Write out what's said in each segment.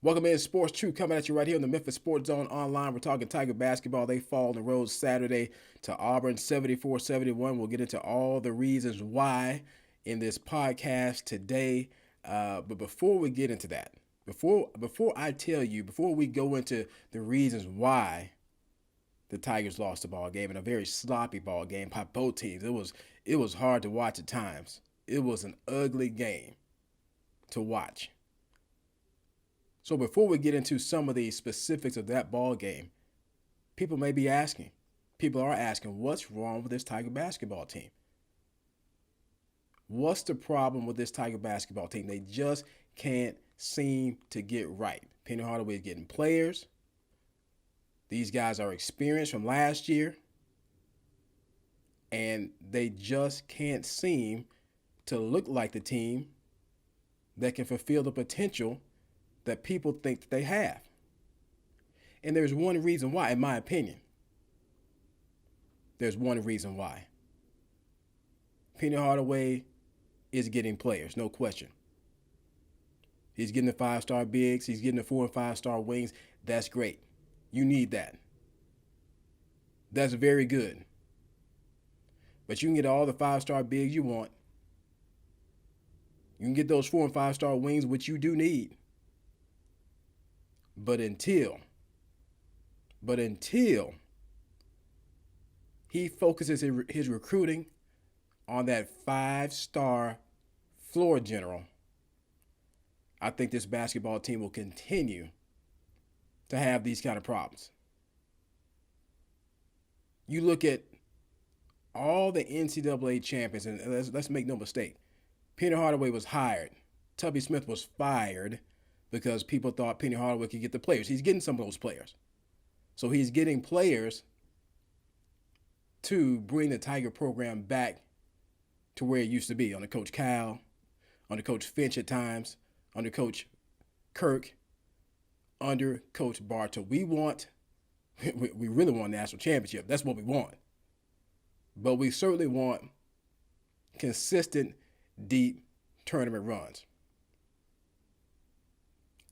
Welcome in Sports True coming at you right here on the Memphis Sports Zone online. We're talking Tiger basketball. They fall on the road Saturday to Auburn 74-71. We'll get into all the reasons why in this podcast today. But before we get into that, before I tell you, before we go into the reasons why the Tigers lost the ball game in a very sloppy ball game by both teams, it was hard to watch at times. It was an ugly game to watch. So before we get into some of the specifics of that ball game, people may be asking, people are asking, what's wrong with this Tiger basketball team? What's the problem with this Tiger basketball team? They just can't seem to get right. Penny Hardaway is getting players. These guys are experienced from last year, and they just can't seem to look like the team that can fulfill the potential that people think that they have. And there's one reason why, in my opinion. There's one reason why. Penny Hardaway is getting players, no question. He's getting the 5-star bigs. He's getting the 4 and 5-star wings. That's great. You need that. That's very good. But you can get all the 5-star bigs you want. You can get those 4 and 5-star wings, which you do need. But until he focuses his recruiting on that 5-star floor general, I think this basketball team will continue to have these kind of problems. You look at all the NCAA champions, and let's make no mistake, Penny Hardaway was hired. Tubby Smith was fired because people thought Penny Hardaway could get the players. He's getting some of those players. So he's getting players to bring the Tiger program back to where it used to be under Coach Cal, under Coach Finch at times, under Coach Kirk, under Coach Bartow. We really want a national championship. That's what we want. But we certainly want consistent, deep tournament runs.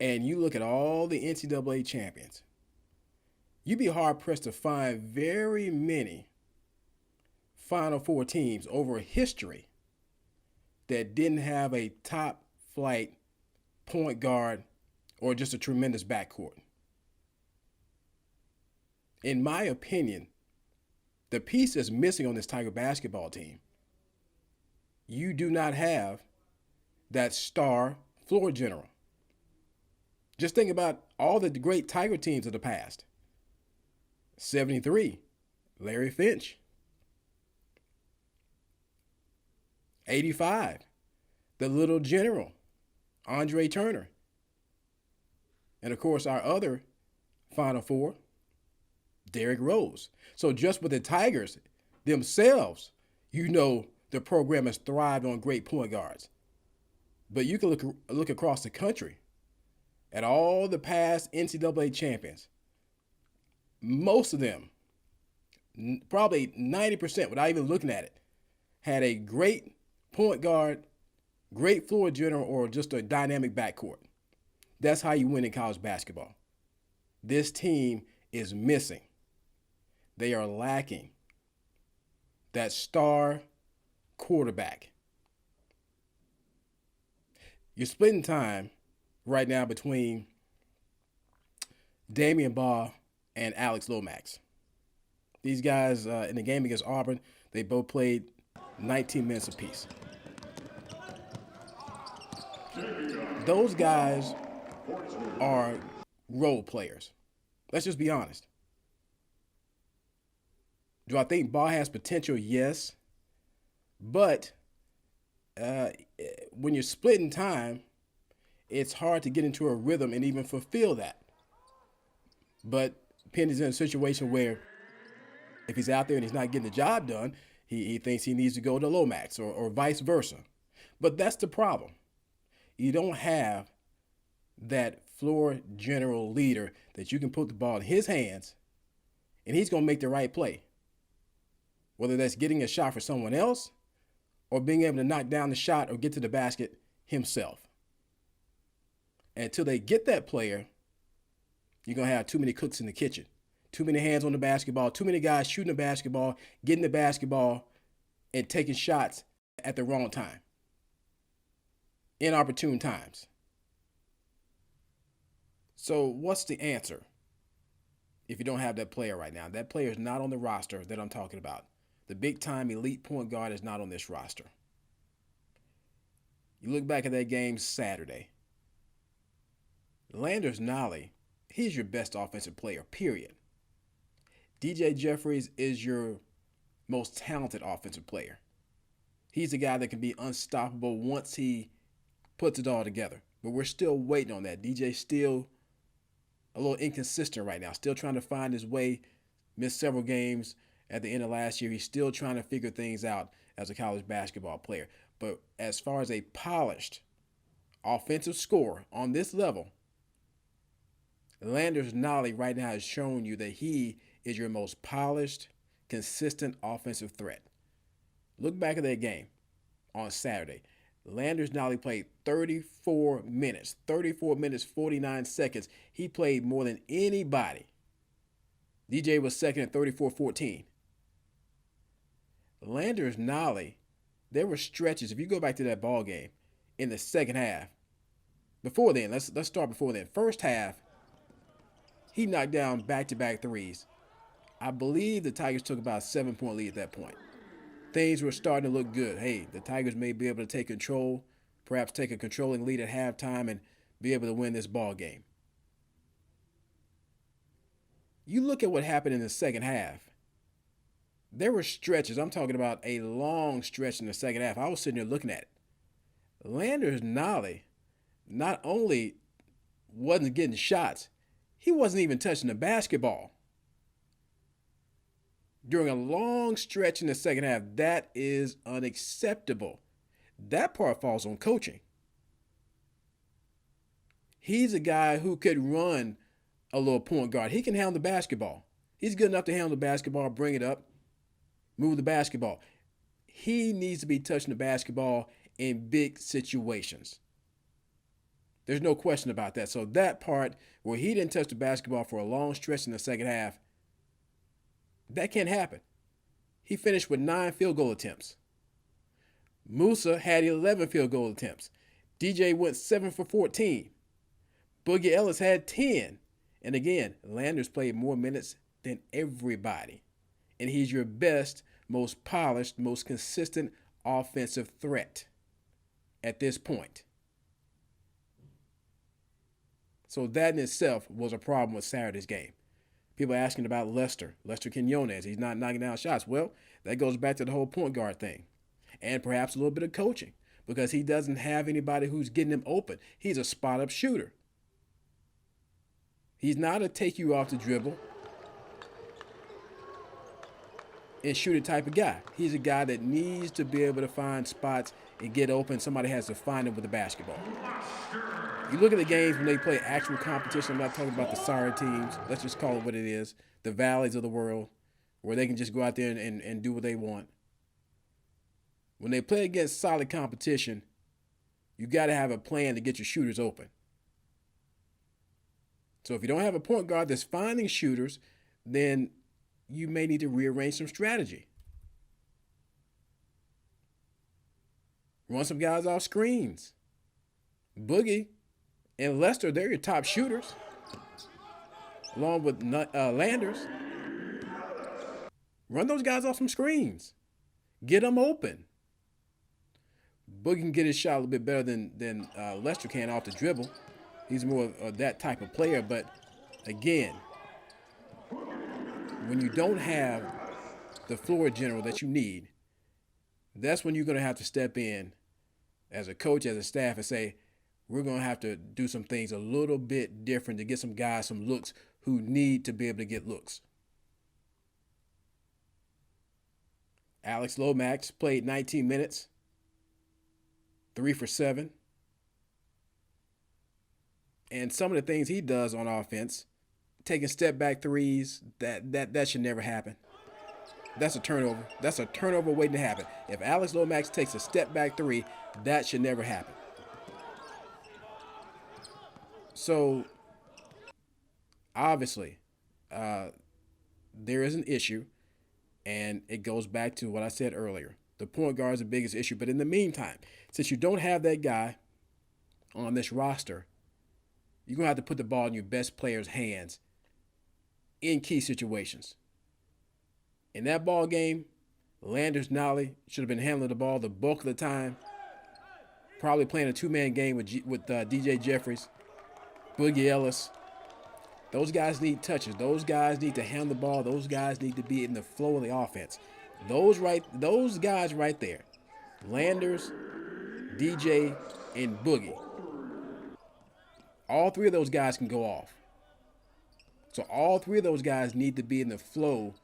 And you look at all the NCAA champions, you'd be hard-pressed to find very many Final Four teams over history that didn't have a top-flight point guard or just a tremendous backcourt. In my opinion, the piece that's missing on this Tiger basketball team, you do not have that star floor general. Just think about all the great Tiger teams of the past. 73, Larry Finch. 85, the little general, Andre Turner. And of course, our other Final Four, Derrick Rose. So just with the Tigers themselves, the program has thrived on great point guards. But you can look across the country at all the past NCAA champions. Most of them, probably 90% without even looking at it, had a great point guard, great floor general, or just a dynamic backcourt. That's how you win in college basketball. This team is missing. They are lacking that star quarterback. You're splitting time right now between Damian Baugh and Alex Lomax. These guys, in the game against Auburn, they both played 19 minutes apiece. Those guys are role players. Let's just be honest. Do I think Baugh has potential? Yes. But when you're splitting time, it's hard to get into a rhythm and even fulfill that. But Penny's in a situation where if he's out there and he's not getting the job done, he thinks he needs to go to Lomax or vice versa. But that's the problem. You don't have that floor general leader that you can put the ball in his hands and he's going to make the right play. Whether that's getting a shot for someone else or being able to knock down the shot or get to the basket himself. And until they get that player, you're going to have too many cooks in the kitchen. Too many hands on the basketball, too many guys shooting the basketball, getting the basketball, and taking shots at the wrong time, inopportune times. So what's the answer if you don't have that player right now? That player is not on the roster that I'm talking about. The big-time elite point guard is not on this roster. You look back at that game Saturday. Landers Nolley, he's your best offensive player, period. DJ Jeffries is your most talented offensive player. He's the guy that can be unstoppable once he puts it all together. But we're still waiting on that. DJ's still a little inconsistent right now, still trying to find his way, missed several games at the end of last year. He's still trying to figure things out as a college basketball player. But as far as a polished offensive scorer on this level, Landers Nolley right now has shown you that he is your most polished, consistent offensive threat. Look back at that game on Saturday. Landers Nolley played 34 minutes, 49 seconds. He played more than anybody. DJ was second at 34-14. Landers Nolley, there were stretches, if you go back to that ball game in the second half, before then, let's start before then. First half, he knocked down back-to-back threes. I believe the Tigers took about a 7-point lead at that point. Things were starting to look good. Hey, the Tigers may be able to take control, perhaps take a controlling lead at halftime and be able to win this ball game. You look at what happened in the second half. There were stretches. I'm talking about a long stretch in the second half. I was sitting there looking at it. Landers Nolley not only wasn't getting shots, he wasn't even touching the basketball. During a long stretch in the second half, that is unacceptable. That part falls on coaching. He's a guy who could run a little point guard. He can handle the basketball. He's good enough to handle the basketball, bring it up, move the basketball. He needs to be touching the basketball in big situations. There's no question about that. So that part where he didn't touch the basketball for a long stretch in the second half, that can't happen. He finished with 9 field goal attempts. Musa had 11 field goal attempts. DJ went 7 for 14. Boogie Ellis had 10. And again, Landers played more minutes than everybody. And he's your best, most polished, most consistent offensive threat at this point. So that in itself was a problem with Saturday's game. People are asking about Lester Quinones. He's not knocking down shots. Well, that goes back to the whole point guard thing. And perhaps a little bit of coaching because he doesn't have anybody who's getting him open. He's a spot-up shooter. He's not a take you off the dribble and shoot it type of guy. He's a guy that needs to be able to find spots and get open. Somebody has to find him with the basketball. You look at the games when they play actual competition. I'm not talking about the sorry teams. Let's just call it what it is. The Valleys of the world, where they can just go out there and do what they want. When they play against solid competition, you got to have a plan to get your shooters open. So if you don't have a point guard that's finding shooters, then you may need to rearrange some strategy. Run some guys off screens. Boogie and Lester, they're your top shooters, along with Landers. Run those guys off some screens. Get them open. Boogie can get his shot a little bit better than Lester can off the dribble. He's more of that type of player. But again, when you don't have the floor general that you need, that's when you're going to have to step in as a coach, as a staff, and say, we're going to have to do some things a little bit different to get some guys some looks who need to be able to get looks. Alex Lomax played 19 minutes, 3 for 7. And some of the things he does on offense, taking step back threes, that should never happen. That's a turnover. That's a turnover waiting to happen. If Alex Lomax takes a step back three, that should never happen. So obviously, uh, there is an issue, and it goes back to what I said earlier. The point guard is the biggest issue. But in the meantime, since you don't have that guy on this roster, you're gonna have to put the ball in your best player's hands in key situations. In that ball game, Landers Nolly should have been handling the ball the bulk of the time. Probably playing a two-man game with DJ Jeffries, Boogie Ellis. Those guys need touches. Those guys need to handle the ball. Those guys need to be in the flow of the offense. Those guys right there, Landers, DJ, and Boogie. All three of those guys can go off. So all three of those guys need to be in the flow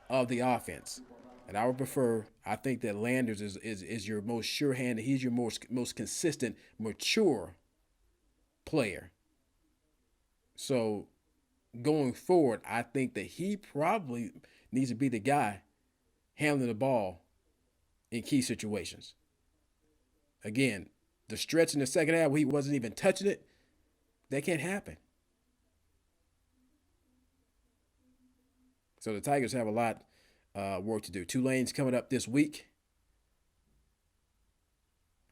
of the offense. And I would prefer, I think that Landers is your most sure-handed. He's your most consistent, mature player. So going forward, I think that he probably needs to be the guy handling the ball in key situations. Again, the stretch in the second half where he wasn't even touching it, that can't happen. So the Tigers have a lot work to do. Tulane's coming up this week.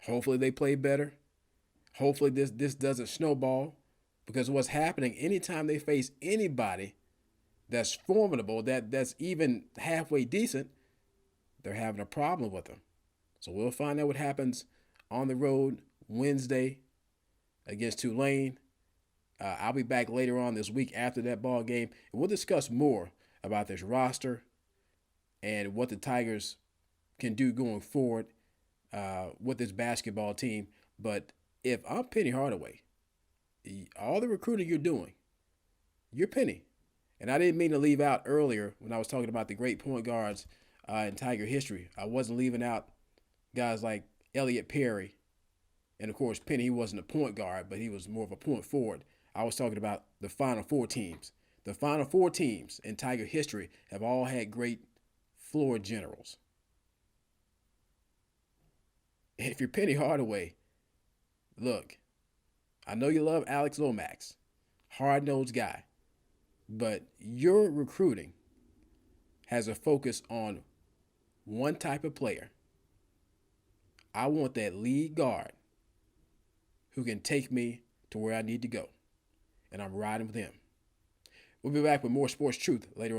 Hopefully they play better. Hopefully this doesn't snowball, because what's happening anytime they face anybody that's formidable, that's even halfway decent, they're having a problem with them. So we'll find out what happens on the road Wednesday against Tulane. I'll be back later on this week after that ball game, and we'll discuss more about this roster and what the Tigers can do going forward with this basketball team. But if I'm Penny Hardaway, all the recruiting you're doing, you're Penny. And I didn't mean to leave out earlier when I was talking about the great point guards in Tiger history. I wasn't leaving out guys like Elliot Perry. And, of course, Penny, he wasn't a point guard, but he was more of a point forward. I was talking about the Final Four teams. The Final Four teams in Tiger history have all had great floor generals. If you're Penny Hardaway, look, I know you love Alex Lomax, hard-nosed guy, but your recruiting has a focus on one type of player. I want that lead guard who can take me to where I need to go, and I'm riding with him. We'll be back with more Sports Truth later on.